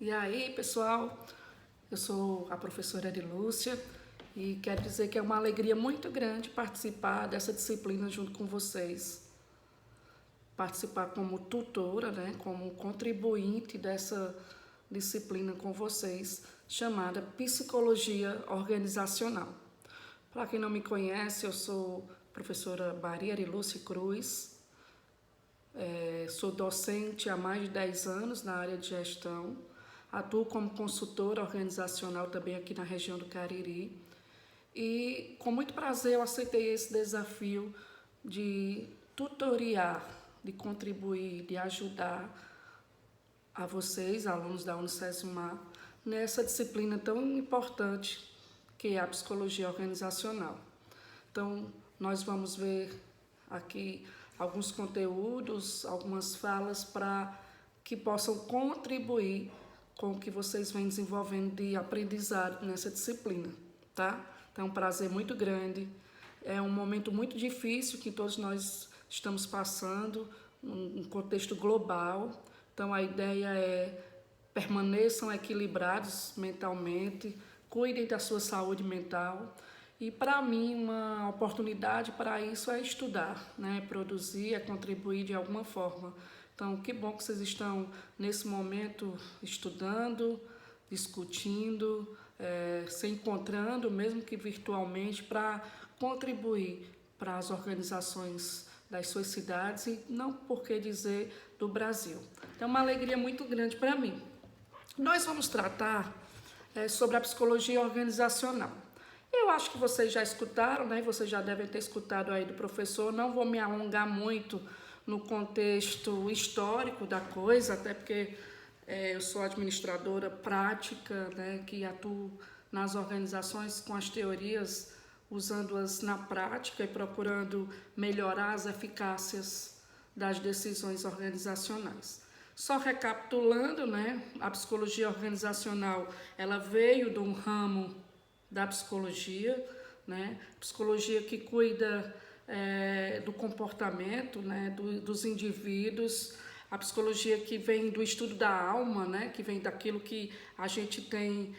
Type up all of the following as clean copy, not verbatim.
E aí, pessoal, eu sou a professora Arilúcia e quero dizer que é uma alegria muito grande participar dessa disciplina junto com vocês. Participar como tutora, né, como contribuinte dessa disciplina com vocês, chamada Psicologia Organizacional. Para quem não me conhece, eu sou professora Maria Arilúcia Cruz, sou docente há mais de 10 anos na área de gestão, atuo como consultora organizacional também aqui na região do Cariri e com muito prazer eu aceitei esse desafio de tutoriar, de contribuir, de ajudar a vocês, alunos da Unicesumar, nessa disciplina tão importante que é a psicologia organizacional. Então, nós vamos ver aqui alguns conteúdos, algumas falas para que possam contribuir com o que vocês vêm desenvolvendo de aprendizado nessa disciplina, tá? Então, é um prazer muito grande, é um momento muito difícil que todos nós estamos passando, um contexto global. Então, a ideia é permaneçam equilibrados mentalmente, cuidem da sua saúde mental. E para mim, uma oportunidade para isso é estudar, né? Produzir, é contribuir de alguma forma. Então, que bom que vocês estão nesse momento estudando, discutindo, se encontrando, mesmo que virtualmente, para contribuir para as organizações das suas cidades e não por que dizer do Brasil. É uma alegria muito grande para mim. Nós vamos tratar sobre a psicologia organizacional. Eu acho que vocês já escutaram, né? Vocês já devem ter escutado aí do professor. Não vou me alongar muito no contexto histórico da coisa, até porque eu sou administradora prática, né? Que atuo nas organizações com as teorias, usando-as na prática e procurando melhorar as eficácias das decisões organizacionais. Só recapitulando, né, a psicologia organizacional, ela veio de um ramo da psicologia, né, psicologia que cuida do comportamento, né, dos indivíduos, a psicologia que vem do estudo da alma, né, que vem daquilo que a gente tem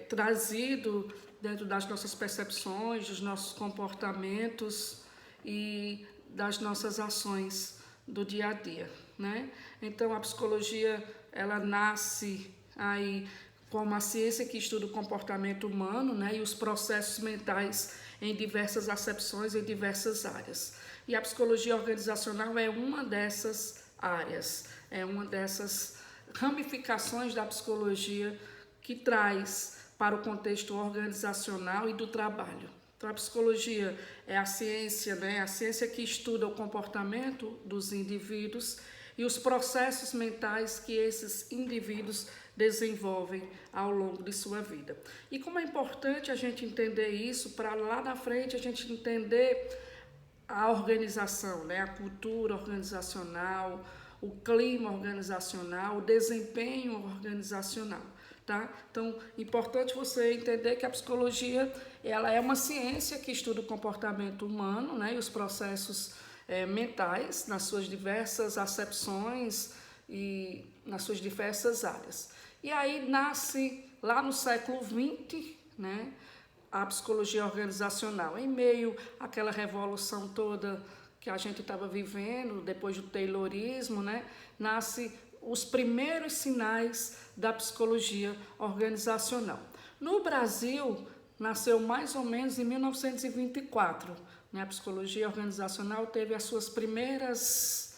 trazido dentro das nossas percepções, dos nossos comportamentos e das nossas ações do dia a dia, né? Então a psicologia ela nasce aí como a ciência que estuda o comportamento humano, né, e os processos mentais em diversas acepções, em diversas áreas. E a psicologia organizacional é uma dessas áreas, é uma dessas ramificações da psicologia que traz para o contexto organizacional e do trabalho. Então, a psicologia é a ciência, né? A ciência que estuda o comportamento dos indivíduos e os processos mentais que esses indivíduos desenvolvem ao longo de sua vida. E como é importante a gente entender isso para lá na frente a gente entender a organização, né? A cultura organizacional, o clima organizacional, o desempenho organizacional. Tá? Então, importante você entender que a psicologia ela é uma ciência que estuda o comportamento humano, né, e os processos mentais nas suas diversas acepções e nas suas diversas áreas. E aí nasce lá no século XX, né, a psicologia organizacional, em meio àquela revolução toda que a gente estava vivendo, depois do Taylorismo, né, nasce os primeiros sinais da psicologia organizacional. No Brasil, nasceu mais ou menos em 1924. Né? A psicologia organizacional teve as suas primeiras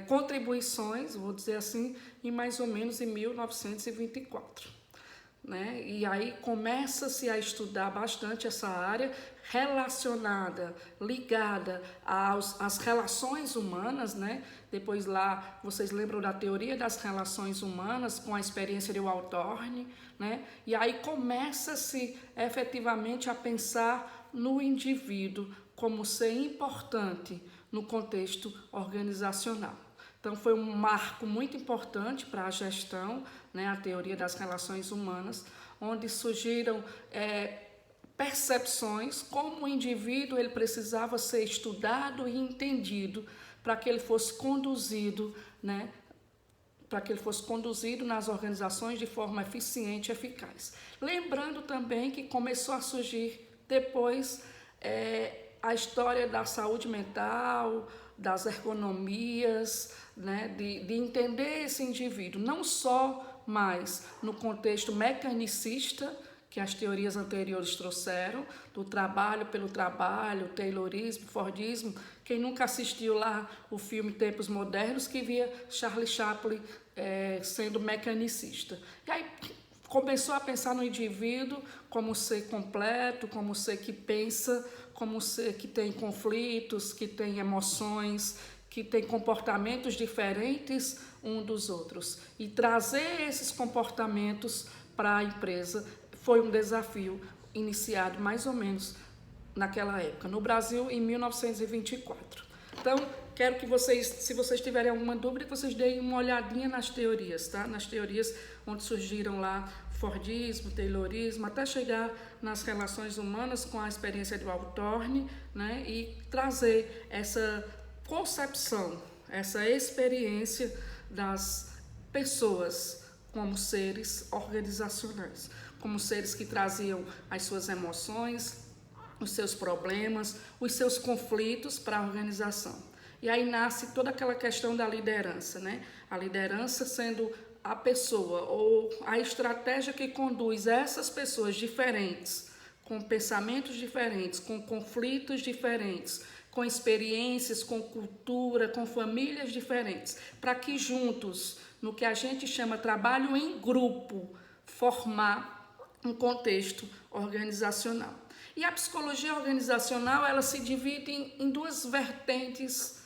contribuições, vou dizer assim, em mais ou menos em 1924. Né? E aí começa-se a estudar bastante essa área relacionada, ligada às relações humanas, né? Depois lá, vocês lembram da teoria das relações humanas com a experiência de Walthorne, né? E aí começa-se efetivamente a pensar no indivíduo como ser importante no contexto organizacional. Então, foi um marco muito importante para a gestão, né, a teoria das relações humanas, onde surgiram percepções como o indivíduo ele precisava ser estudado e entendido para que ele fosse conduzido, né, para que ele fosse conduzido nas organizações de forma eficiente e eficaz. Lembrando também que começou a surgir depois a história da saúde mental, das ergonomias, né, de entender esse indivíduo, não só mais no contexto mecanicista, que as teorias anteriores trouxeram, do trabalho pelo trabalho, Taylorismo, Fordismo. Quem nunca assistiu lá o filme Tempos Modernos, que via Charlie Chaplin sendo mecanicista. E aí começou a pensar no indivíduo como ser completo, como ser que pensa, como ser que tem conflitos, que tem emoções, que tem comportamentos diferentes um dos outros. E trazer esses comportamentos para a empresa foi um desafio iniciado mais ou menos naquela época, no Brasil, em 1924. Então, quero que vocês, se vocês tiverem alguma dúvida, que vocês deem uma olhadinha nas teorias, tá? Nas teorias onde surgiram lá Fordismo, Taylorismo, até chegar nas relações humanas com a experiência de Hawthorne, né? E trazer essa concepção, essa experiência das pessoas como seres organizacionais, como seres que traziam as suas emoções, os seus problemas, os seus conflitos para a organização. E aí nasce toda aquela questão da liderança, né? A liderança sendo a pessoa ou a estratégia que conduz essas pessoas diferentes, com pensamentos diferentes, com conflitos diferentes, com experiências, com cultura, com famílias diferentes, para que juntos, no que a gente chama trabalho em grupo, formar um contexto organizacional. E a psicologia organizacional, ela se divide em duas vertentes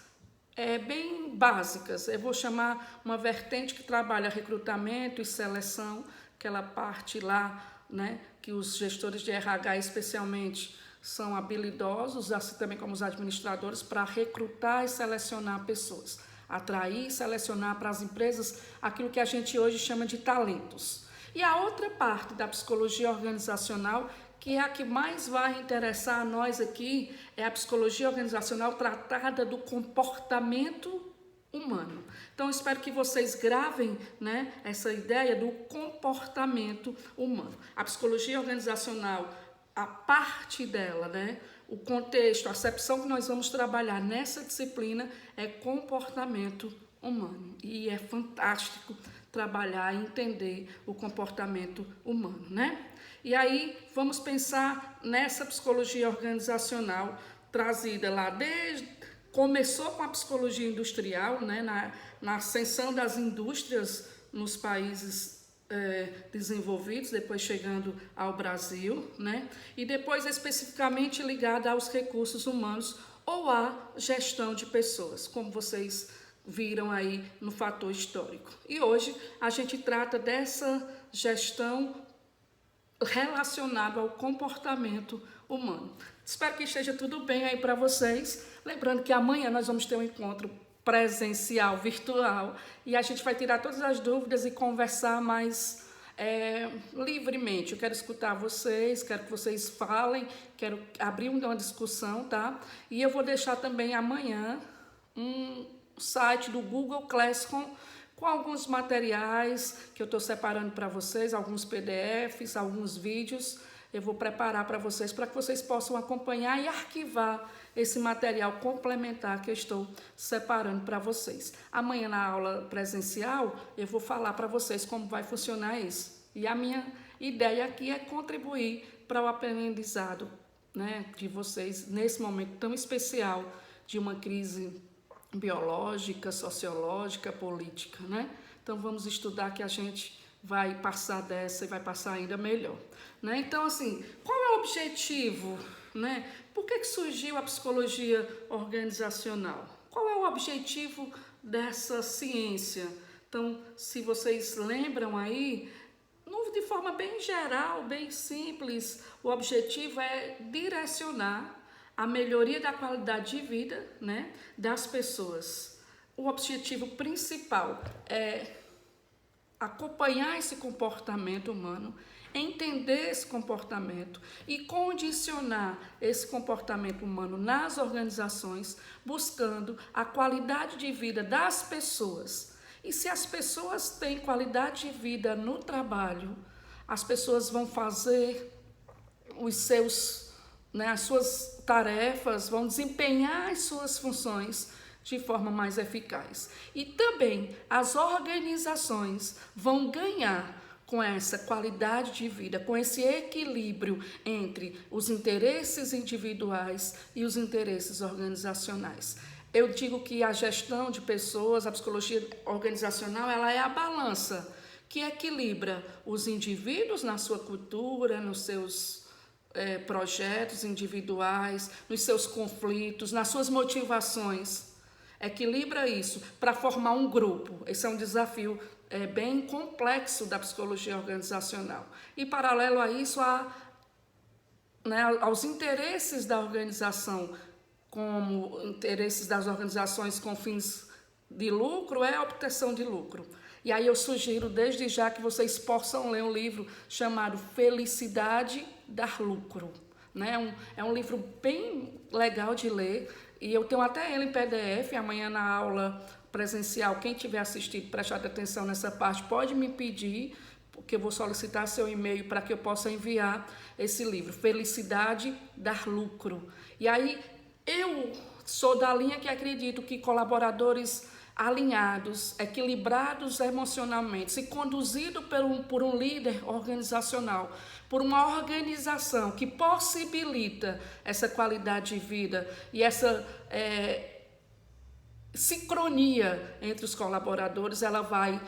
bem básicas. Eu vou chamar uma vertente que trabalha recrutamento e seleção, aquela parte lá, né, que os gestores de RH especialmente são habilidosos, assim também como os administradores, para recrutar e selecionar pessoas, atrair e selecionar para as empresas aquilo que a gente hoje chama de talentos. E a outra parte da psicologia organizacional, que é a que mais vai interessar a nós aqui, é a psicologia organizacional tratada do comportamento humano. Então, espero que vocês gravem, né, essa ideia do comportamento humano. A psicologia organizacional, a parte dela, né, o contexto, a acepção que nós vamos trabalhar nessa disciplina é comportamento humano. E é fantástico trabalhar e entender o comportamento humano, né? E aí vamos pensar nessa psicologia organizacional trazida lá começou com a psicologia industrial, né? Na ascensão das indústrias nos países desenvolvidos, depois chegando ao Brasil, né? E depois especificamente ligada aos recursos humanos ou à gestão de pessoas, como vocês viram aí no fator histórico. E hoje a gente trata dessa gestão relacionada ao comportamento humano. Espero que esteja tudo bem aí para vocês. Lembrando que amanhã nós vamos ter um encontro presencial, virtual, e a gente vai tirar todas as dúvidas e conversar mais livremente. Eu quero escutar vocês, quero que vocês falem, quero abrir uma discussão, tá? E eu vou deixar também amanhã um site do Google Classroom com alguns materiais que eu estou separando para vocês, alguns PDFs, alguns vídeos. Eu vou preparar para vocês, para que vocês possam acompanhar e arquivar esse material complementar que eu estou separando para vocês. Amanhã, na aula presencial, eu vou falar para vocês como vai funcionar isso. E a minha ideia aqui é contribuir para o aprendizado, né, de vocês nesse momento tão especial de uma crise biológica, sociológica, política, né? Então vamos estudar que a gente vai passar dessa e vai passar ainda melhor, né? Então, assim, qual é o objetivo, né? Por que surgiu a psicologia organizacional? Qual é o objetivo dessa ciência? Então, se vocês lembram aí, de forma bem geral, bem simples, o objetivo é direcionar a melhoria da qualidade de vida, né, das pessoas. O objetivo principal é acompanhar esse comportamento humano, entender esse comportamento e condicionar esse comportamento humano nas organizações, buscando a qualidade de vida das pessoas. E se as pessoas têm qualidade de vida no trabalho, as pessoas vão fazer as suas tarefas, vão desempenhar as suas funções de forma mais eficaz. E também as organizações vão ganhar com essa qualidade de vida, com esse equilíbrio entre os interesses individuais e os interesses organizacionais. Eu digo que a gestão de pessoas, a psicologia organizacional, ela é a balança que equilibra os indivíduos na sua cultura, nos seus projetos individuais, nos seus conflitos, nas suas motivações. Equilibra isso para formar um grupo. Esse é um desafio bem complexo da psicologia organizacional. E, paralelo a isso, aos interesses da organização, como interesses das organizações com fins de lucro, é a obtenção de lucro. E aí eu sugiro desde já que vocês possam ler um livro chamado Felicidade Dar Lucro. Né? É um livro bem legal de ler, e eu tenho até ele em PDF. Amanhã na aula presencial, quem tiver assistido, prestado atenção nessa parte, pode me pedir, porque eu vou solicitar seu e-mail para que eu possa enviar esse livro, Felicidade Dar Lucro. E aí eu sou da linha que acredito que colaboradores alinhados, equilibrados emocionalmente, se conduzido por um líder organizacional, por uma organização que possibilita essa qualidade de vida e essa sincronia entre os colaboradores, ela vai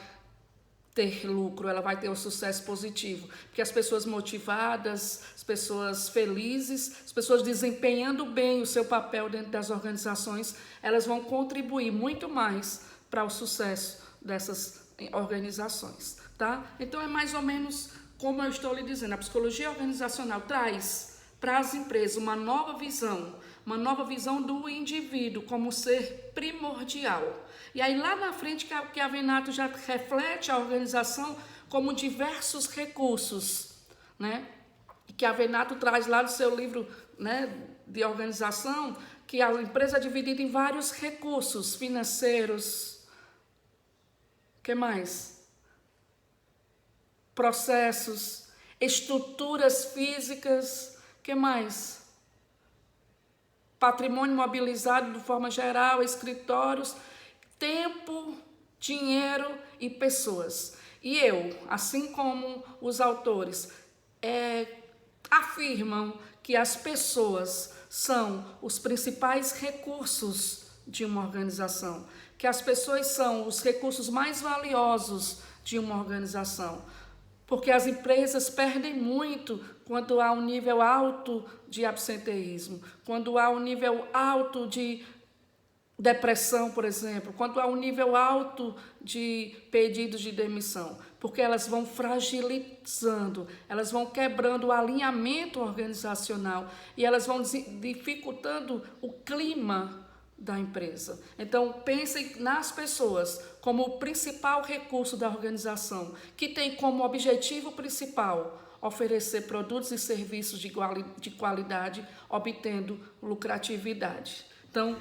ter lucro, ela vai ter um sucesso positivo, porque as pessoas motivadas, as pessoas felizes, as pessoas desempenhando bem o seu papel dentro das organizações, elas vão contribuir muito mais para o sucesso dessas organizações, tá? Então é mais ou menos como eu estou lhe dizendo, a psicologia organizacional traz para as empresas uma nova visão do indivíduo como ser primordial. E aí lá na frente que a Venato já reflete a organização como diversos recursos, né? E que a Venato traz lá do seu livro, né, de organização, que a empresa é dividida em vários recursos financeiros. O que mais? Processos, estruturas físicas, o que mais? Patrimônio mobilizado de forma geral, escritórios, tempo, dinheiro e pessoas. E eu, assim como os autores, afirmam que as pessoas são os principais recursos de uma organização, que as pessoas são os recursos mais valiosos de uma organização, porque as empresas perdem muito quando há um nível alto de absenteísmo, quando há um nível alto de depressão, por exemplo, quando há um nível alto de pedidos de demissão, porque elas vão fragilizando, elas vão quebrando o alinhamento organizacional e elas vão dificultando o clima da empresa. Então, pensem nas pessoas como o principal recurso da organização, que tem como objetivo principal oferecer produtos e serviços de qualidade, obtendo lucratividade. Então,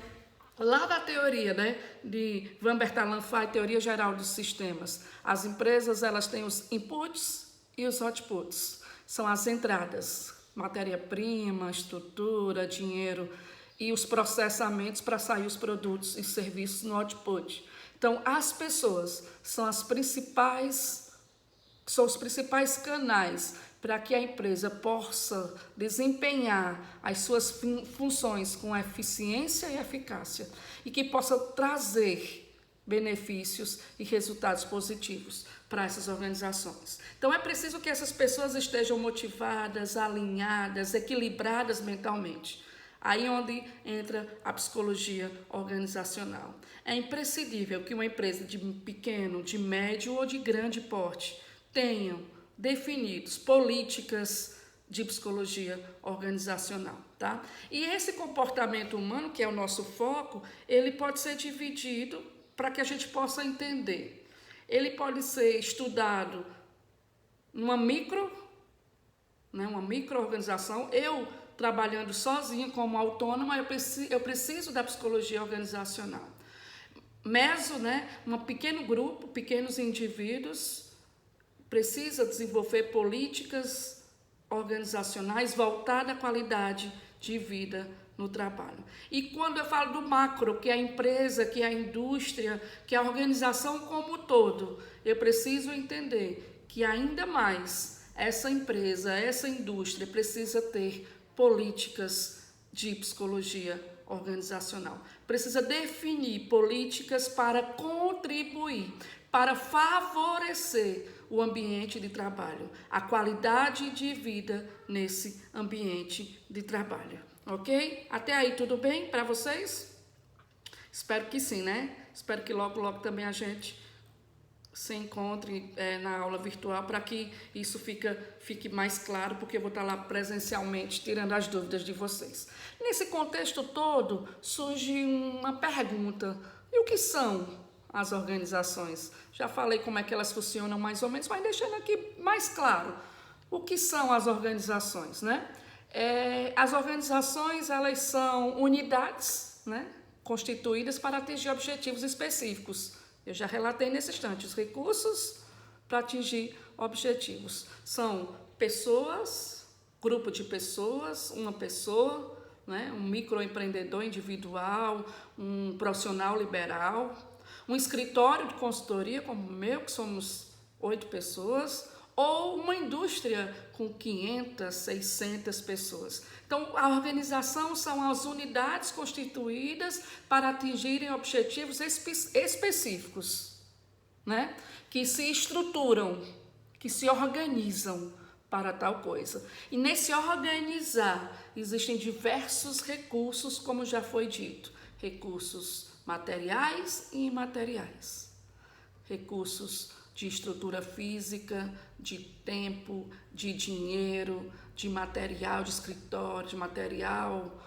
lá da teoria, né, de Van Bertalanffy, teoria geral dos sistemas, as empresas elas têm os inputs e os outputs. São as entradas, matéria-prima, estrutura, dinheiro e os processamentos para sair os produtos e serviços no output. Então, as pessoas são os principais canais para que a empresa possa desempenhar as suas funções com eficiência e eficácia e que possa trazer benefícios e resultados positivos para essas organizações. Então, é preciso que essas pessoas estejam motivadas, alinhadas, equilibradas mentalmente. Aí onde entra a psicologia organizacional. É imprescindível que uma empresa de pequeno, de médio ou de grande porte tenham definidos políticas de psicologia organizacional, tá? E esse comportamento humano, que é o nosso foco, ele pode ser dividido para que a gente possa entender. Ele pode ser estudado numa uma micro-organização. Eu, trabalhando sozinha como autônoma, eu preciso da psicologia organizacional. meso, né? Um pequeno grupo, pequenos indivíduos, precisa desenvolver políticas organizacionais voltadas à qualidade de vida no trabalho. E quando eu falo do macro, que é a empresa, que é a indústria, que é a organização como um todo, eu preciso entender que ainda mais essa empresa, essa indústria precisa ter políticas de psicologia organizacional. Precisa definir políticas para contribuir, para favorecer o ambiente de trabalho, a qualidade de vida nesse ambiente de trabalho. Ok? Até aí tudo bem para vocês? Espero que sim, né? Espero que logo também a gente se encontre na aula virtual para que isso fique mais claro, porque eu vou estar lá presencialmente tirando as dúvidas de vocês. Nesse contexto todo, surge uma pergunta: e o que são as organizações? Já falei como é que elas funcionam mais ou menos, mas deixando aqui mais claro, o que são as organizações, né? As organizações, elas são unidades, né, constituídas para atingir objetivos específicos. Eu já relatei nesse instante, os recursos para atingir objetivos. São pessoas, grupo de pessoas, uma pessoa, né, um microempreendedor individual, um profissional liberal, um escritório de consultoria como o meu, que somos 8 pessoas, ou uma indústria com 500, 600 pessoas. Então, a organização são as unidades constituídas para atingirem objetivos específicos, né? Que se estruturam, que se organizam para tal coisa. E nesse organizar, existem diversos recursos, como já foi dito, recursos materiais e imateriais, recursos de estrutura física, de tempo, de dinheiro, de material de escritório, de material,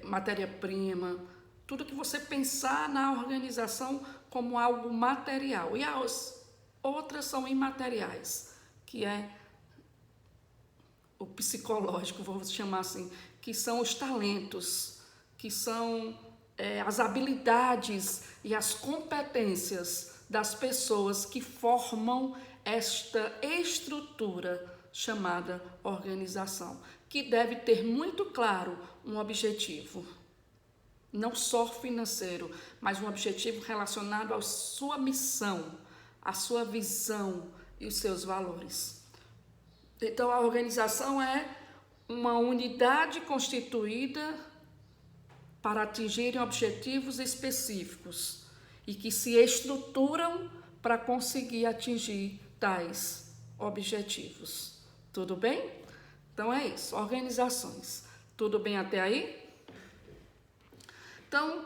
matéria-prima, tudo que você pensar na organização como algo material. E as outras são imateriais, que é o psicológico, vou chamar assim, que são os talentos, que são as habilidades e as competências das pessoas que formam esta estrutura chamada organização, que deve ter muito claro um objetivo, não só financeiro, mas um objetivo relacionado à sua missão, à sua visão e os seus valores. Então, a organização é uma unidade constituída para atingirem objetivos específicos e que se estruturam para conseguir atingir tais objetivos. Tudo bem? Então é isso, organizações. Tudo bem até aí? Então,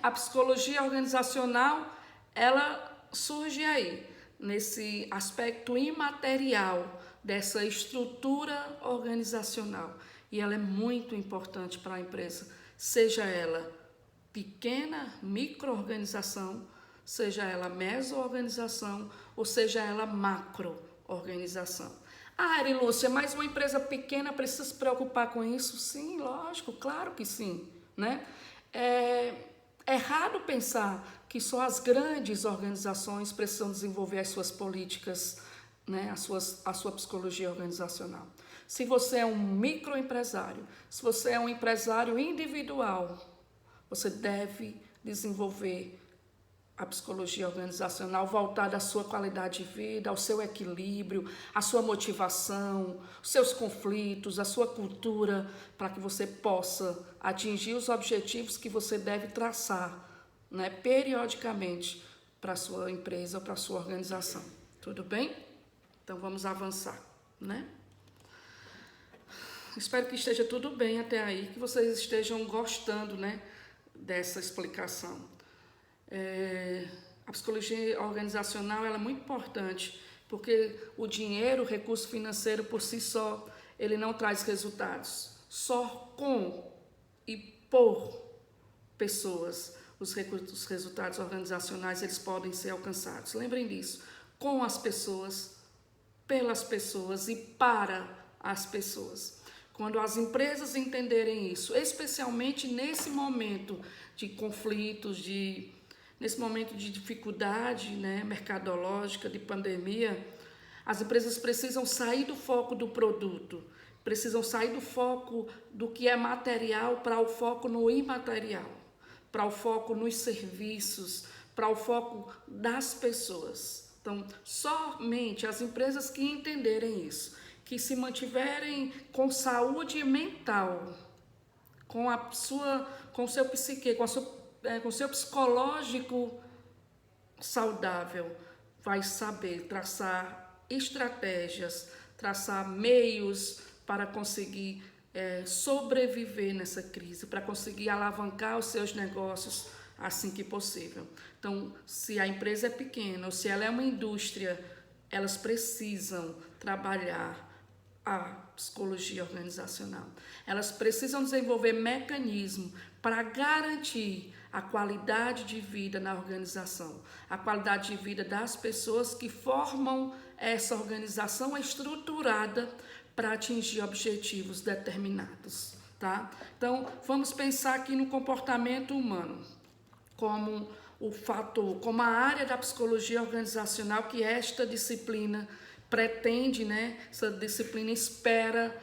a psicologia organizacional, ela surge aí, nesse aspecto imaterial dessa estrutura organizacional. E ela é muito importante para a empresa, seja ela pequena, micro-organização, seja ela meso-organização ou seja ela macro-organização. Ah, Arilúcia, mas uma empresa pequena precisa se preocupar com isso? Sim, lógico, claro que sim, né? É errado pensar que só as grandes organizações precisam desenvolver as suas políticas, né, a sua psicologia organizacional. Se você é um microempresário, se você é um empresário individual, você deve desenvolver a psicologia organizacional voltada à sua qualidade de vida, ao seu equilíbrio, à sua motivação, os seus conflitos, a sua cultura, para que você possa atingir os objetivos que você deve traçar, né, periodicamente para a sua empresa ou para a sua organização. Tudo bem? Então vamos avançar, né? Espero que esteja tudo bem até aí, que vocês estejam gostando, né, dessa explicação. A psicologia organizacional ela é muito importante, porque o dinheiro, o recurso financeiro por si só, ele não traz resultados. Só com e por pessoas, os resultados organizacionais eles podem ser alcançados. Lembrem disso, com as pessoas, pelas pessoas e para as pessoas. Quando as empresas entenderem isso, especialmente nesse momento de conflitos, de nesse momento de dificuldade, né, mercadológica, de pandemia, as empresas precisam sair do foco do produto, precisam sair do foco do que é material para o foco no imaterial, para o foco nos serviços, para o foco das pessoas. Então, somente as empresas que entenderem isso, que se mantiverem com saúde mental, com o seu psique, com o seu psicológico saudável, vai saber traçar estratégias, traçar meios para conseguir sobreviver nessa crise, para conseguir alavancar os seus negócios assim que possível. Então, se a empresa é pequena ou se ela é uma indústria, elas precisam trabalhar a psicologia organizacional. Elas precisam desenvolver mecanismos para garantir a qualidade de vida na organização, a qualidade de vida das pessoas que formam essa organização estruturada para atingir objetivos determinados, tá? Então, vamos pensar aqui no comportamento humano como o fator, como a área da psicologia organizacional que esta disciplina pretende, né? Essa disciplina espera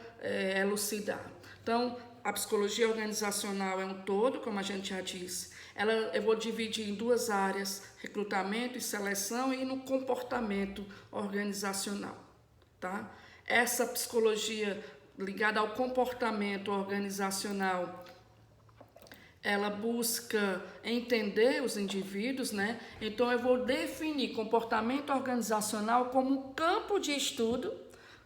elucidar. Então, a psicologia organizacional é um todo, como a gente já disse. Eu vou dividir em duas áreas, recrutamento e seleção, e no comportamento organizacional, tá? Essa psicologia ligada ao comportamento organizacional, ela busca entender os indivíduos, né? Então, eu vou definir comportamento organizacional como um campo de estudo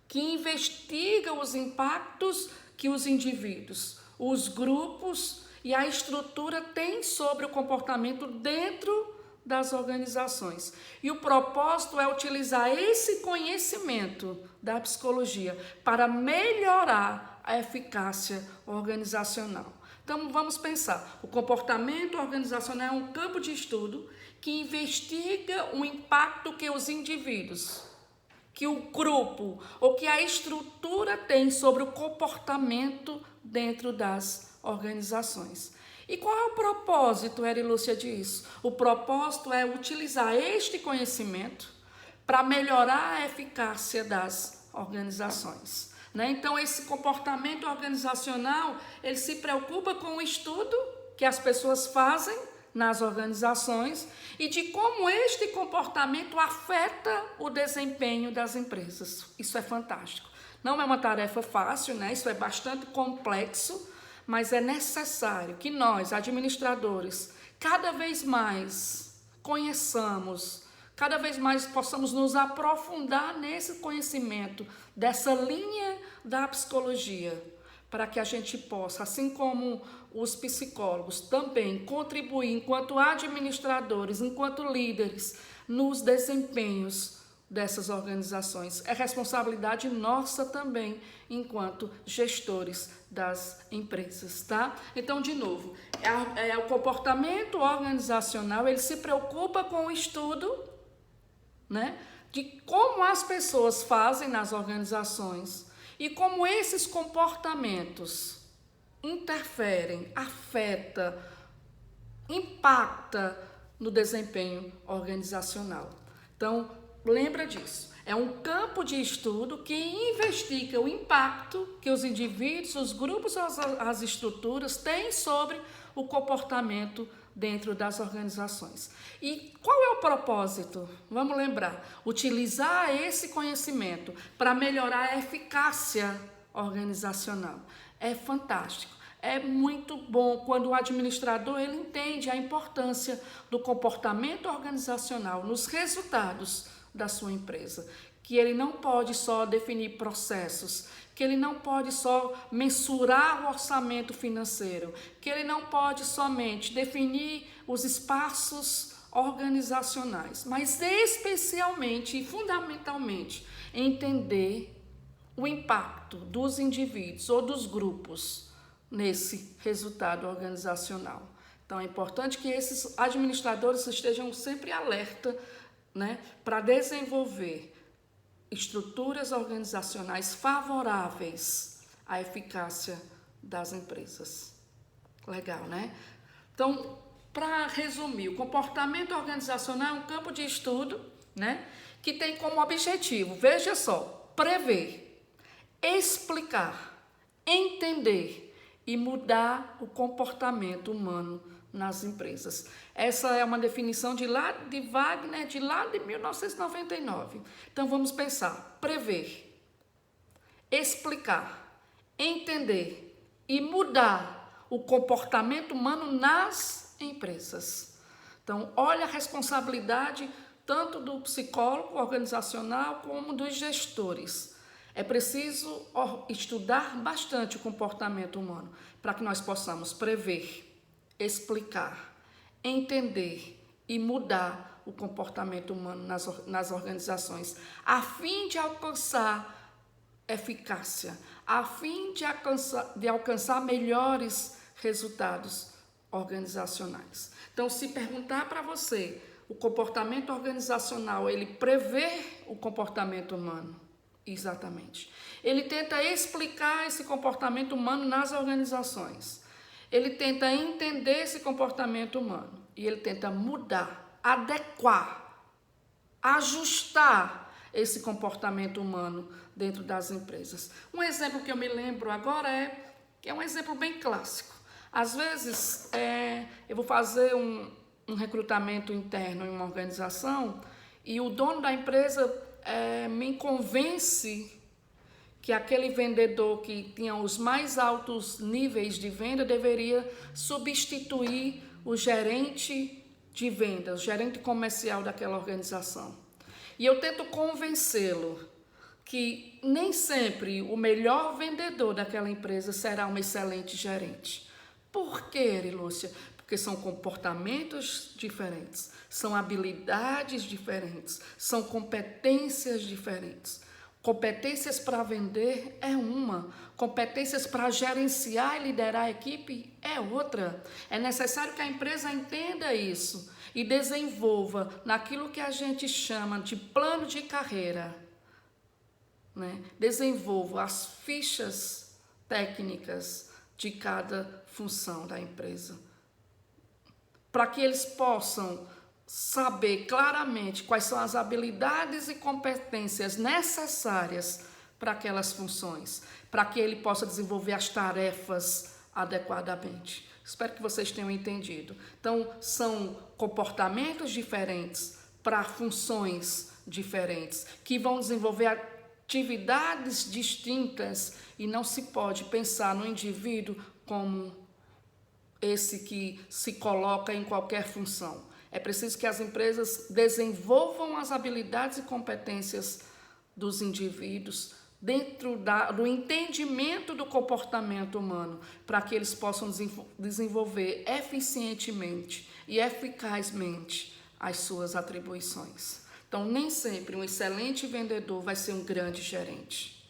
que investiga os impactos que os indivíduos, os grupos e a estrutura têm sobre o comportamento dentro das organizações. E o propósito é utilizar esse conhecimento da psicologia para melhorar a eficácia organizacional. Então, vamos pensar, o comportamento organizacional é um campo de estudo que investiga o impacto que os indivíduos, que o grupo ou que a estrutura tem sobre o comportamento dentro das organizações. E qual é o propósito, Erilúcia, disso? O propósito é utilizar este conhecimento para melhorar a eficácia das organizações. Então, esse comportamento organizacional, ele se preocupa com o estudo que as pessoas fazem nas organizações e de como este comportamento afeta o desempenho das empresas. Isso é fantástico. Não é uma tarefa fácil, né? Isso é bastante complexo, mas é necessário que nós, administradores, cada vez mais conheçamos, cada vez mais possamos nos aprofundar nesse conhecimento dessa linha da psicologia, para que a gente possa, assim como os psicólogos, também contribuir enquanto administradores, enquanto líderes, nos desempenhos dessas organizações. É responsabilidade nossa também, enquanto gestores das empresas, tá? Então, de novo, o comportamento organizacional, ele se preocupa com o estudo, né, de como as pessoas fazem nas organizações e como esses comportamentos interferem, afeta, impacta no desempenho organizacional. Então, lembra disso. É um campo de estudo que investiga o impacto que os indivíduos, os grupos, as estruturas têm sobre o comportamento dentro das organizações. E qual é o propósito? Vamos lembrar, utilizar esse conhecimento para melhorar a eficácia organizacional. É fantástico. É muito bom quando o administrador ele entende a importância do comportamento organizacional nos resultados da sua empresa, que ele não pode só definir processos, que ele não pode só mensurar o orçamento financeiro, que ele não pode somente definir os espaços organizacionais, mas especialmente e fundamentalmente entender o impacto dos indivíduos ou dos grupos nesse resultado organizacional. Então, é importante que esses administradores estejam sempre alerta, né, para desenvolver estruturas organizacionais favoráveis à eficácia das empresas. Legal, né? Então, para resumir, o comportamento organizacional é um campo de estudo, né, que tem como objetivo, veja só, prever, explicar, entender e mudar o comportamento humano nas empresas. Essa é uma definição de Wagner, de lá de 1999. Então vamos pensar, prever, explicar, entender e mudar o comportamento humano nas empresas. Então, olha a responsabilidade tanto do psicólogo organizacional como dos gestores. É preciso estudar bastante o comportamento humano para que nós possamos prever, explicar, entender e mudar o comportamento humano nas organizações, a fim de alcançar eficácia, a fim de alcançar melhores resultados organizacionais. Então, se perguntar para você, o comportamento organizacional, ele prevê o comportamento humano? Exatamente. Ele tenta explicar esse comportamento humano nas organizações. Ele tenta entender esse comportamento humano e ele tenta mudar, adequar, ajustar esse comportamento humano dentro das empresas. Um exemplo que eu me lembro agora é um exemplo bem clássico. Às vezes, eu vou fazer um recrutamento interno em uma organização e o dono da empresa me convence que aquele vendedor que tinha os mais altos níveis de venda deveria substituir o gerente de vendas, o gerente comercial daquela organização. E eu tento convencê-lo que nem sempre o melhor vendedor daquela empresa será um excelente gerente. Por quê, Lúcia? Porque são comportamentos diferentes, são habilidades diferentes, são competências diferentes. Competências para vender é uma, competências para gerenciar e liderar a equipe é outra. É necessário que a empresa entenda isso e desenvolva naquilo que a gente chama de plano de carreira, né? Desenvolva as fichas técnicas de cada função da empresa, para que eles possam saber claramente quais são as habilidades e competências necessárias para aquelas funções, para que ele possa desenvolver as tarefas adequadamente. Espero que vocês tenham entendido. Então, são comportamentos diferentes para funções diferentes, que vão desenvolver atividades distintas e não se pode pensar no indivíduo como esse que se coloca em qualquer função. É preciso que as empresas desenvolvam as habilidades e competências dos indivíduos dentro do entendimento do comportamento humano, para que eles possam desenvolver eficientemente e eficazmente as suas atribuições. Então, nem sempre um excelente vendedor vai ser um grande gerente.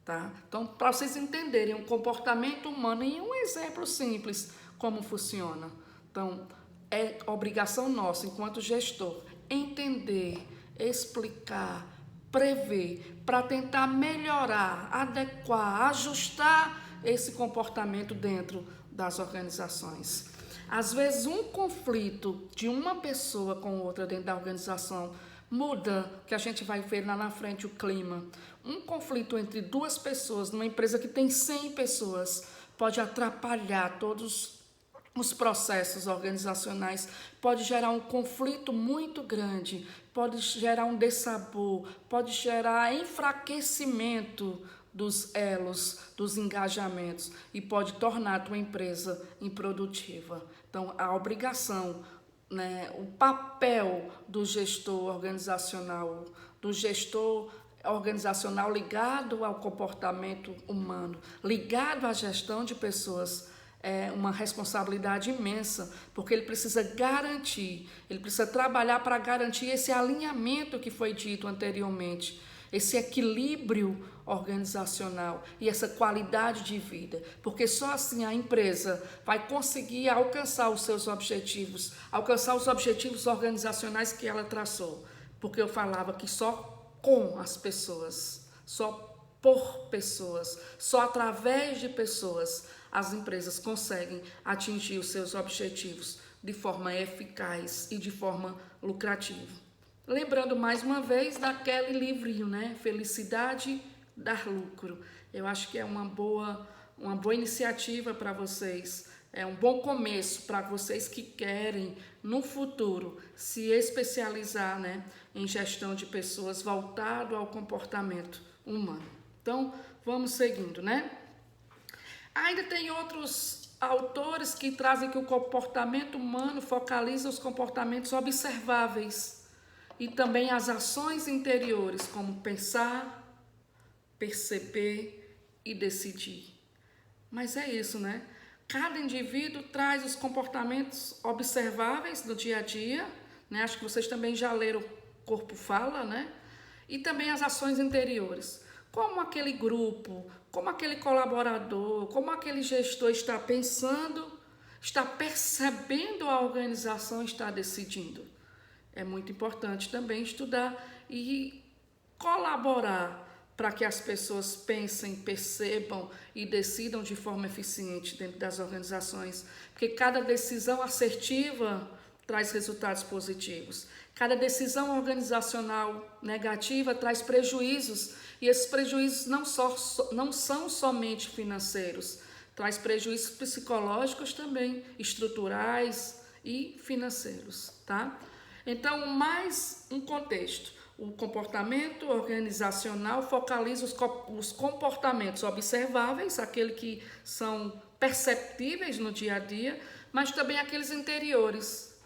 Tá? Então, para vocês entenderem o comportamento humano em um exemplo simples, como funciona. Então, é obrigação nossa, enquanto gestor, entender, explicar, prever, para tentar melhorar, adequar, ajustar esse comportamento dentro das organizações. Às vezes, um conflito de uma pessoa com outra dentro da organização muda, que a gente vai ver lá na frente o clima. Um conflito entre duas pessoas, numa empresa que tem 100 pessoas, pode atrapalhar todos os processos organizacionais, pode gerar um conflito muito grande, pode gerar um dessabor, pode gerar enfraquecimento dos elos, dos engajamentos e pode tornar a tua empresa improdutiva. Então, a obrigação, né, o papel do gestor organizacional, ligado ao comportamento humano, ligado à gestão de pessoas, é uma responsabilidade imensa, porque ele precisa garantir, ele precisa trabalhar para garantir esse alinhamento que foi dito anteriormente, esse equilíbrio organizacional e essa qualidade de vida, porque só assim a empresa vai conseguir alcançar os seus objetivos, alcançar os objetivos organizacionais que ela traçou, porque eu falava que só com as pessoas, só por pessoas, só através de pessoas, as empresas conseguem atingir os seus objetivos de forma eficaz e de forma lucrativa. Lembrando mais uma vez daquele livrinho, né? Felicidade dar lucro. Eu acho que é uma boa iniciativa para vocês. É um bom começo para vocês que querem, no futuro, se especializar, né, em gestão de pessoas voltado ao comportamento humano. Então, vamos seguindo, né? Ainda tem outros autores que trazem que o comportamento humano focaliza os comportamentos observáveis e também as ações interiores, como pensar, perceber e decidir. Mas é isso, né? Cada indivíduo traz os comportamentos observáveis do dia a dia, né? Acho que vocês também já leram O Corpo Fala, né? E também as ações interiores. Como aquele grupo, como aquele colaborador, como aquele gestor está pensando, está percebendo a organização, está decidindo. É muito importante também estudar e colaborar para que as pessoas pensem, percebam e decidam de forma eficiente dentro das organizações. Porque cada decisão assertiva traz resultados positivos. Cada decisão organizacional negativa traz prejuízos. E esses prejuízos não são somente financeiros. Traz prejuízos psicológicos também, estruturais e financeiros, tá? Então, mais um contexto. O comportamento organizacional focaliza os comportamentos observáveis, aqueles que são perceptíveis no dia a dia, mas também aqueles interiores.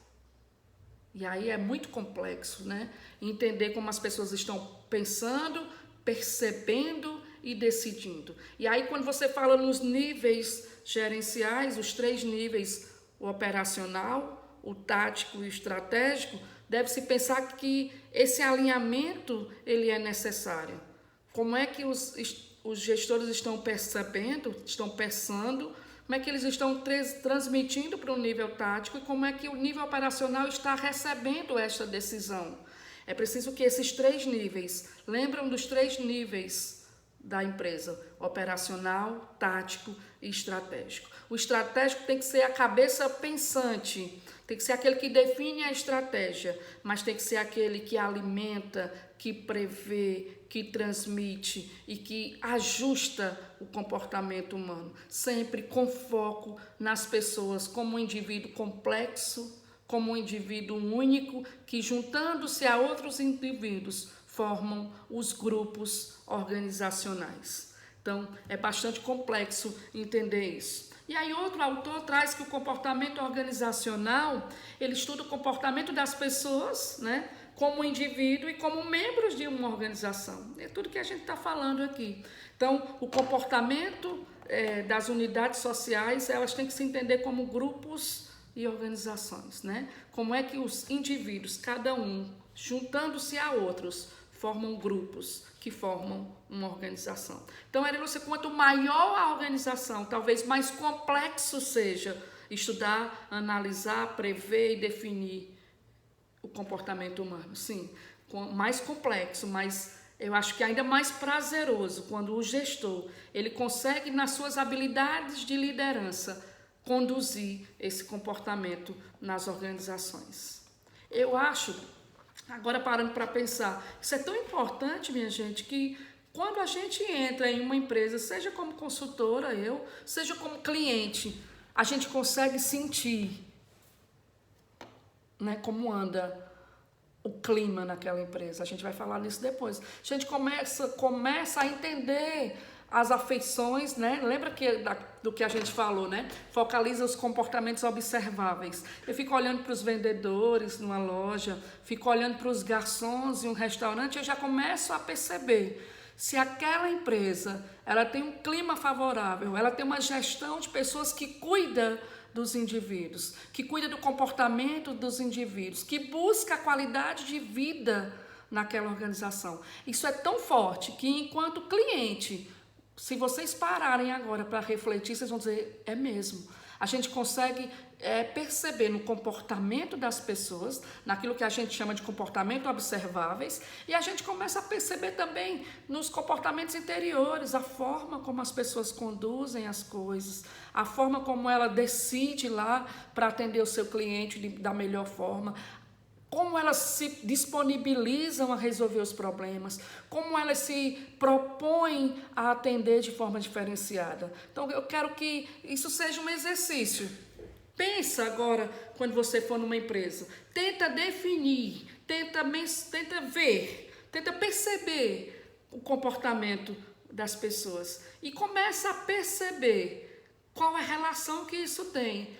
E aí é muito complexo, né? Entender como as pessoas estão pensando, percebendo e decidindo. E aí quando você fala nos níveis gerenciais, os 3 níveis, o operacional, o tático e o estratégico, deve-se pensar que esse alinhamento ele é necessário. Como é que os gestores estão percebendo, estão pensando, como é que eles estão transmitindo para o nível tático e como é que o nível operacional está recebendo esta decisão. É preciso que esses 3 níveis, lembram dos 3 níveis da empresa, operacional, tático e estratégico. O estratégico tem que ser a cabeça pensante, tem que ser aquele que define a estratégia, mas tem que ser aquele que alimenta, que prevê, que transmite e que ajusta o comportamento humano, sempre com foco nas pessoas como um indivíduo complexo, como um indivíduo único, que juntando-se a outros indivíduos formam os grupos organizacionais. Então, é bastante complexo entender isso. E aí outro autor traz que o comportamento organizacional, ele estuda o comportamento das pessoas, né, como indivíduo e como membros de uma organização. É tudo que a gente está falando aqui. Então, o comportamento das unidades sociais, elas têm que se entender como grupos e organizações, né? Como é que os indivíduos, cada um, juntando-se a outros, formam grupos que formam uma organização. Então, Lúcia, quanto maior a organização, talvez mais complexo seja estudar, analisar, prever e definir o comportamento humano. Sim, mais complexo, mas eu acho que ainda mais prazeroso quando o gestor ele consegue, nas suas habilidades de liderança, conduzir esse comportamento nas organizações. Eu acho, agora parando para pensar, isso é tão importante, minha gente, que quando a gente entra em uma empresa, seja como consultora, seja como cliente, a gente consegue sentir, né, como anda o clima naquela empresa. A gente vai falar nisso depois. A gente começa a entender as afeições, né? Lembra do que a gente falou, né? Focaliza os comportamentos observáveis. Eu fico olhando para os vendedores numa loja, fico olhando para os garçons em um restaurante, eu já começo a perceber se aquela empresa ela tem um clima favorável, ela tem uma gestão de pessoas que cuida dos indivíduos, que cuida do comportamento dos indivíduos, que busca a qualidade de vida naquela organização. Isso é tão forte que, enquanto cliente, se vocês pararem agora para refletir, vocês vão dizer, é mesmo. A gente consegue perceber no comportamento das pessoas, naquilo que a gente chama de comportamento observáveis, e a gente começa a perceber também nos comportamentos interiores, a forma como as pessoas conduzem as coisas, a forma como ela decide lá para atender o seu cliente da melhor forma, como elas se disponibilizam a resolver os problemas, como elas se propõem a atender de forma diferenciada. Então, eu quero que isso seja um exercício. Pensa agora, quando você for numa empresa, tenta definir, tenta ver, tenta perceber o comportamento das pessoas e começa a perceber qual é a relação que isso tem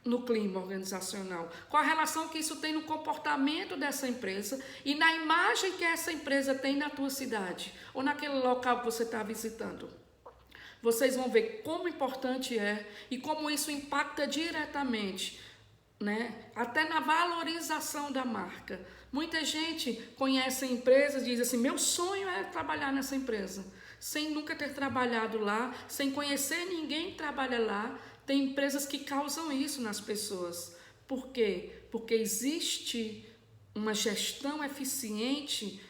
no clima organizacional, qual a relação que isso tem no comportamento dessa empresa e na imagem que essa empresa tem na tua cidade ou naquele local que você está visitando. Vocês vão ver como importante é e como isso impacta diretamente, né? Até na valorização da marca. Muita gente conhece a empresa e diz assim, meu sonho é trabalhar nessa empresa, sem nunca ter trabalhado lá, sem conhecer ninguém que trabalha lá. Tem empresas que causam isso nas pessoas. Por quê? Porque existe uma gestão eficiente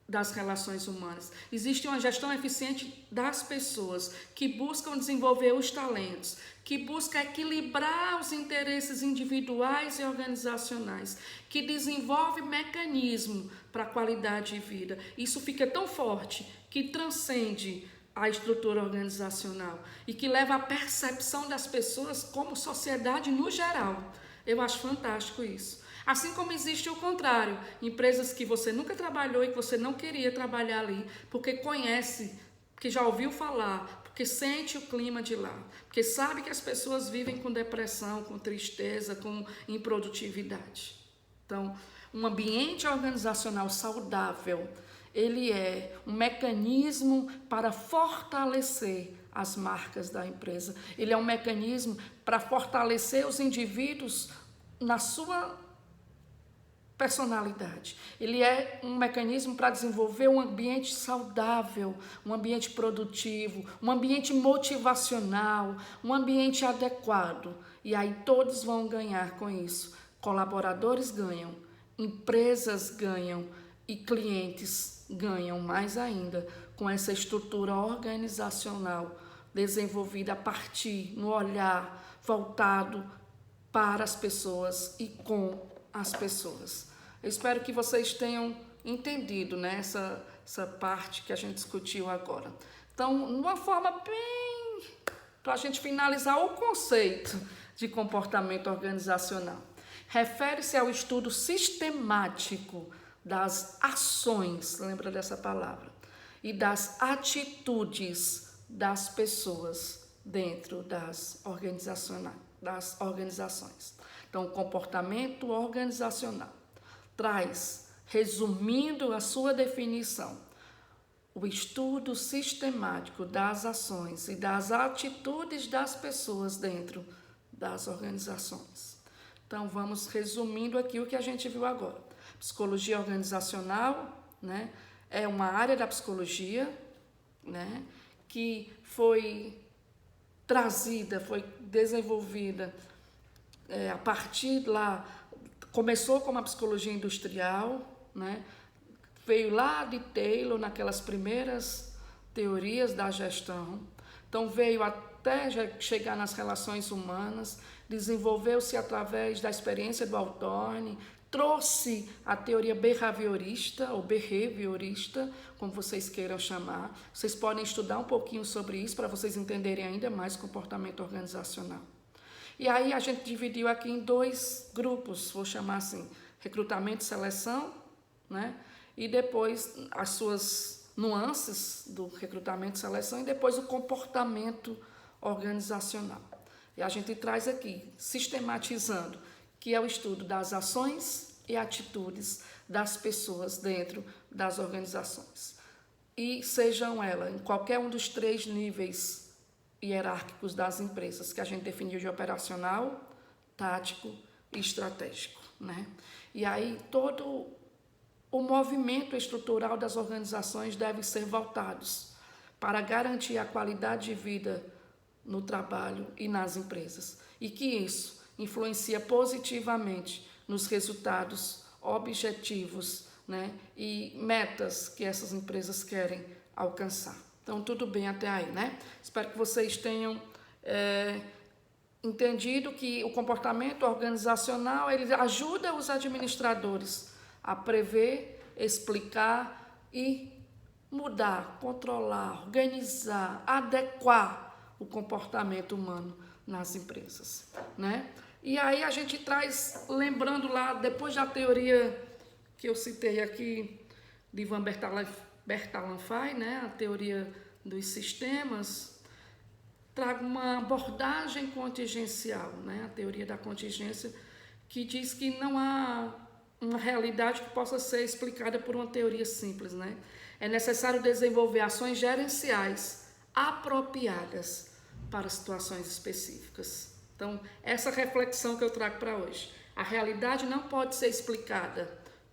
das relações humanas. Existe uma gestão eficiente das pessoas que buscam desenvolver os talentos, que busca equilibrar os interesses individuais e organizacionais, que desenvolve mecanismo para a qualidade de vida. Isso fica tão forte que transcende a estrutura organizacional e que leva à percepção das pessoas como sociedade no geral. Eu acho fantástico isso. Assim como existe o contrário, empresas que você nunca trabalhou e que você não queria trabalhar ali, porque conhece, porque já ouviu falar, porque sente o clima de lá, porque sabe que as pessoas vivem com depressão, com tristeza, com improdutividade. Então, um ambiente organizacional saudável, ele é um mecanismo para fortalecer as marcas da empresa. Ele é um mecanismo para fortalecer os indivíduos na sua personalidade. Ele é um mecanismo para desenvolver um ambiente saudável, um ambiente produtivo, um ambiente motivacional, um ambiente adequado. E aí todos vão ganhar com isso. Colaboradores ganham, empresas ganham e clientes ganham mais ainda com essa estrutura organizacional desenvolvida a partir no olhar voltado para as pessoas e com as pessoas. Eu espero que vocês tenham entendido, né, essa parte que a gente discutiu agora. Então, numa forma bem para a gente finalizar o conceito de comportamento organizacional, refere-se ao estudo sistemático das ações, lembra dessa palavra, e das atitudes das pessoas dentro das organizações. Então, o comportamento organizacional traz, resumindo a sua definição, o estudo sistemático das ações e das atitudes das pessoas dentro das organizações. Então, vamos resumindo aqui o que a gente viu agora. Psicologia organizacional, né, é uma área da psicologia, né, que foi trazida, foi desenvolvida a partir lá, começou com a psicologia industrial, né, veio lá de Taylor, naquelas primeiras teorias da gestão, então veio até chegar nas relações humanas, desenvolveu-se através da experiência do Hawthorne, trouxe a teoria behaviorista, ou behaviorista, como vocês queiram chamar. Vocês podem estudar um pouquinho sobre isso para vocês entenderem ainda mais comportamento organizacional. E aí a gente dividiu aqui em dois grupos, vou chamar assim, recrutamento e seleção, né? E depois as suas nuances do recrutamento e seleção e depois o comportamento organizacional. E a gente traz aqui, sistematizando, que é o estudo das ações e atitudes das pessoas dentro das organizações. E sejam elas em qualquer um dos 3 níveis hierárquicos das empresas, que a gente definiu de operacional, tático e estratégico, né? E aí todo o movimento estrutural das organizações deve ser voltados para garantir a qualidade de vida no trabalho e nas empresas. E que isso influencia positivamente nos resultados objetivos, né, e metas que essas empresas querem alcançar. Então, tudo bem até aí, né? Espero que vocês tenham entendido que o comportamento organizacional ele ajuda os administradores a prever, explicar e mudar, controlar, organizar, adequar o comportamento humano nas empresas, né? E aí a gente traz, lembrando lá, depois da teoria que eu citei aqui, de Ivan Bertalanffy, né, a teoria dos sistemas, trago uma abordagem contingencial, né, a teoria da contingência, que diz que não há uma realidade que possa ser explicada por uma teoria simples, né? É necessário desenvolver ações gerenciais apropriadas para situações específicas. Então, essa reflexão que eu trago para hoje. A realidade não pode ser explicada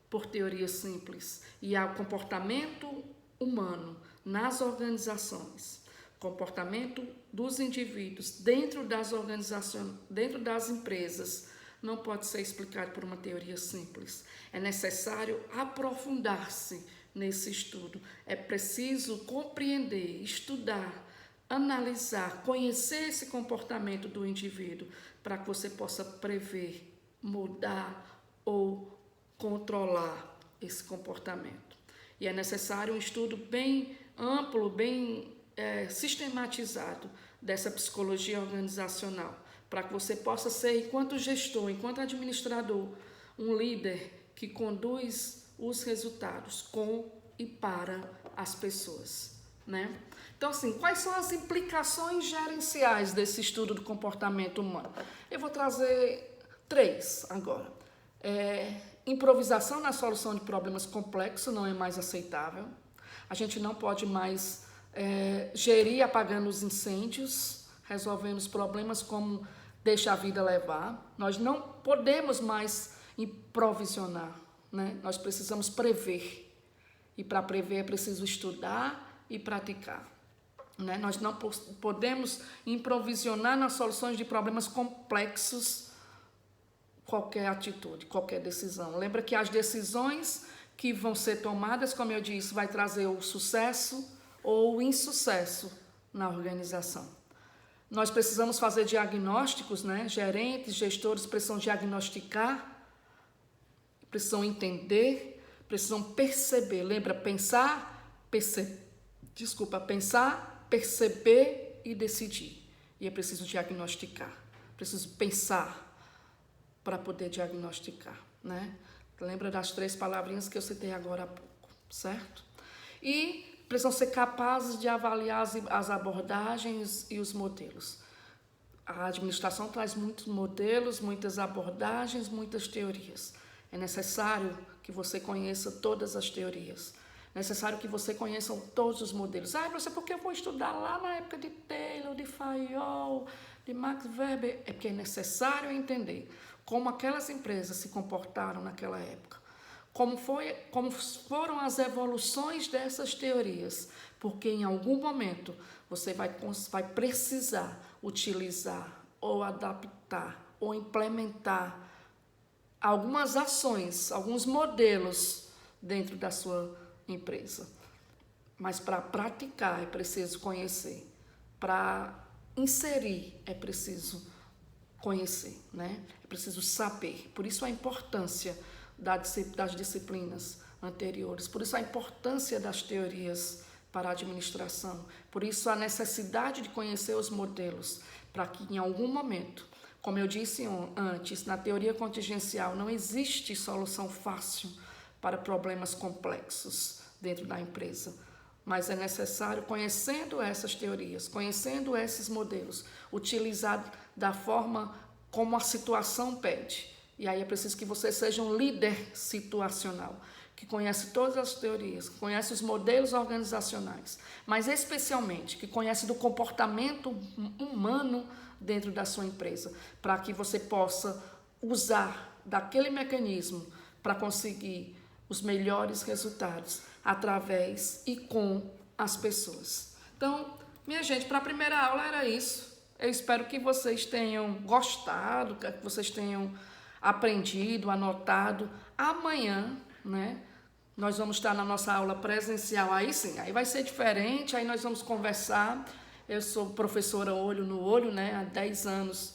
por teorias simples. E há o comportamento humano nas organizações, comportamento dos indivíduos dentro das organizações, dentro das empresas, não pode ser explicado por uma teoria simples. É necessário aprofundar-se nesse estudo. É preciso compreender, estudar, analisar, conhecer esse comportamento do indivíduo para que você possa prever, mudar ou controlar esse comportamento. E é necessário um estudo bem amplo, bem sistematizado dessa psicologia organizacional, para que você possa ser, enquanto gestor, enquanto administrador, um líder que conduz os resultados com e para as pessoas, né? Então, assim, quais são as implicações gerenciais desse estudo do comportamento humano? Eu vou trazer 3 agora. Improvisação na solução de problemas complexos não é mais aceitável. A gente não pode mais gerir apagando os incêndios, resolvendo os problemas como deixa a vida levar. Nós não podemos mais improvisionar, né? Nós precisamos prever. E para prever é preciso estudar e praticar, né? Nós não podemos improvisionar nas soluções de problemas complexos, qualquer atitude, qualquer decisão. Lembra que as decisões que vão ser tomadas, como eu disse, vai trazer o sucesso ou o insucesso na organização. Nós precisamos fazer diagnósticos, né? Gerentes, gestores precisam diagnosticar, precisam entender, precisam perceber. Lembra? Pensar, perceber e decidir. E é preciso diagnosticar. Preciso pensar para poder diagnosticar, né? Lembra das 3 palavrinhas que eu citei agora há pouco, certo? E precisam ser capazes de avaliar as abordagens e os modelos. A administração traz muitos modelos, muitas abordagens, muitas teorias. É necessário que você conheça todas as teorias. É necessário que você conheça todos os modelos. Por que eu vou estudar lá na época de Taylor, de Fayol, de Max Weber? É porque é necessário entender como aquelas empresas se comportaram naquela época. Como foram as evoluções dessas teorias. Porque em algum momento você vai precisar utilizar ou adaptar ou implementar algumas ações, alguns modelos dentro da sua empresa. Mas para praticar é preciso conhecer. Para inserir é preciso conhecer, né? É preciso saber. Por isso a importância das disciplinas anteriores. Por isso a importância das teorias para a administração. Por isso a necessidade de conhecer os modelos, para que em algum momento, como eu disse antes, na teoria contingencial não existe solução fácil para problemas complexos dentro da empresa. Mas é necessário, conhecendo essas teorias, conhecendo esses modelos, utilizar da forma como a situação pede. E aí é preciso que você seja um líder situacional, que conhece todas as teorias, que conhece os modelos organizacionais, mas especialmente que conhece do comportamento humano dentro da sua empresa, para que você possa usar daquele mecanismo para conseguir os melhores resultados através e com as pessoas. Então, minha gente, para a primeira aula era isso. Eu espero que vocês tenham gostado, que vocês tenham aprendido, anotado. Amanhã, né, nós vamos estar na nossa aula presencial, aí sim, aí vai ser diferente, aí nós vamos conversar. Eu sou professora olho no olho, né, há 10 anos,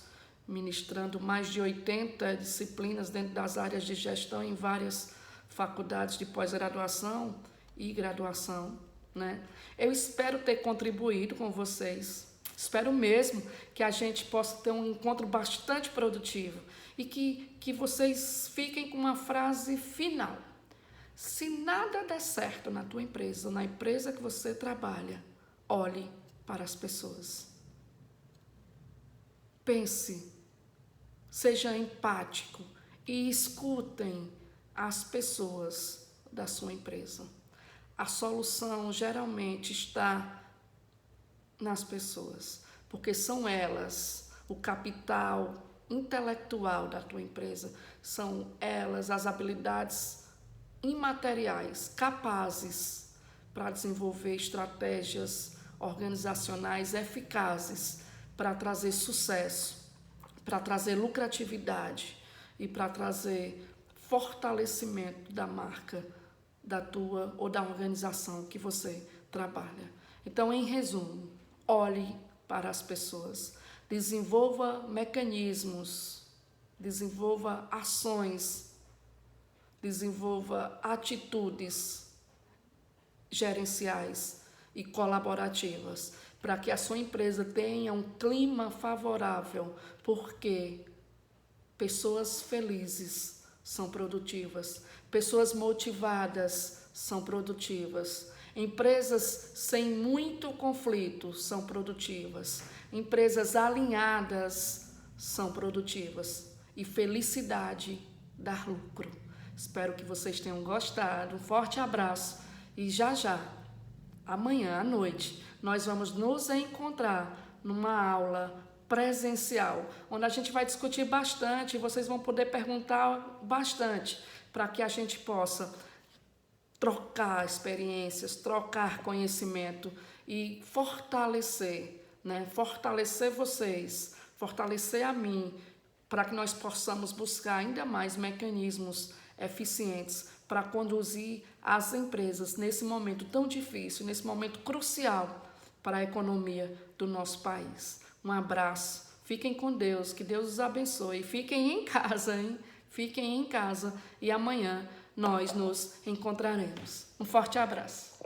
ministrando mais de 80 disciplinas dentro das áreas de gestão em várias faculdades de pós-graduação e graduação, né? Eu espero ter contribuído com vocês. Espero mesmo que a gente possa ter um encontro bastante produtivo e que vocês fiquem com uma frase final. Se nada der certo na tua empresa, na empresa que você trabalha, olhe para as pessoas. Pense, seja empático e escutem as pessoas da sua empresa. A solução geralmente está nas pessoas, porque são elas o capital intelectual da tua empresa, são elas as habilidades imateriais capazes para desenvolver estratégias organizacionais eficazes para trazer sucesso, para trazer lucratividade e para trazer fortalecimento da marca da tua ou da organização que você trabalha. Então, em resumo, olhe para as pessoas, desenvolva mecanismos, desenvolva ações, desenvolva atitudes gerenciais e colaborativas para que a sua empresa tenha um clima favorável, porque pessoas felizes são produtivas, pessoas motivadas são produtivas, empresas sem muito conflito são produtivas, empresas alinhadas são produtivas e felicidade dá lucro. Espero que vocês tenham gostado. Um forte abraço e já, amanhã à noite, nós vamos nos encontrar numa aula presencial, onde a gente vai discutir bastante e vocês vão poder perguntar bastante para que a gente possa trocar experiências, trocar conhecimento e fortalecer, né? Fortalecer vocês, fortalecer a mim, para que nós possamos buscar ainda mais mecanismos eficientes para conduzir as empresas nesse momento tão difícil, nesse momento crucial para a economia do nosso país. Um abraço, fiquem com Deus, que Deus os abençoe, fiquem em casa, hein? Fiquem em casa e amanhã nós nos encontraremos. Um forte abraço.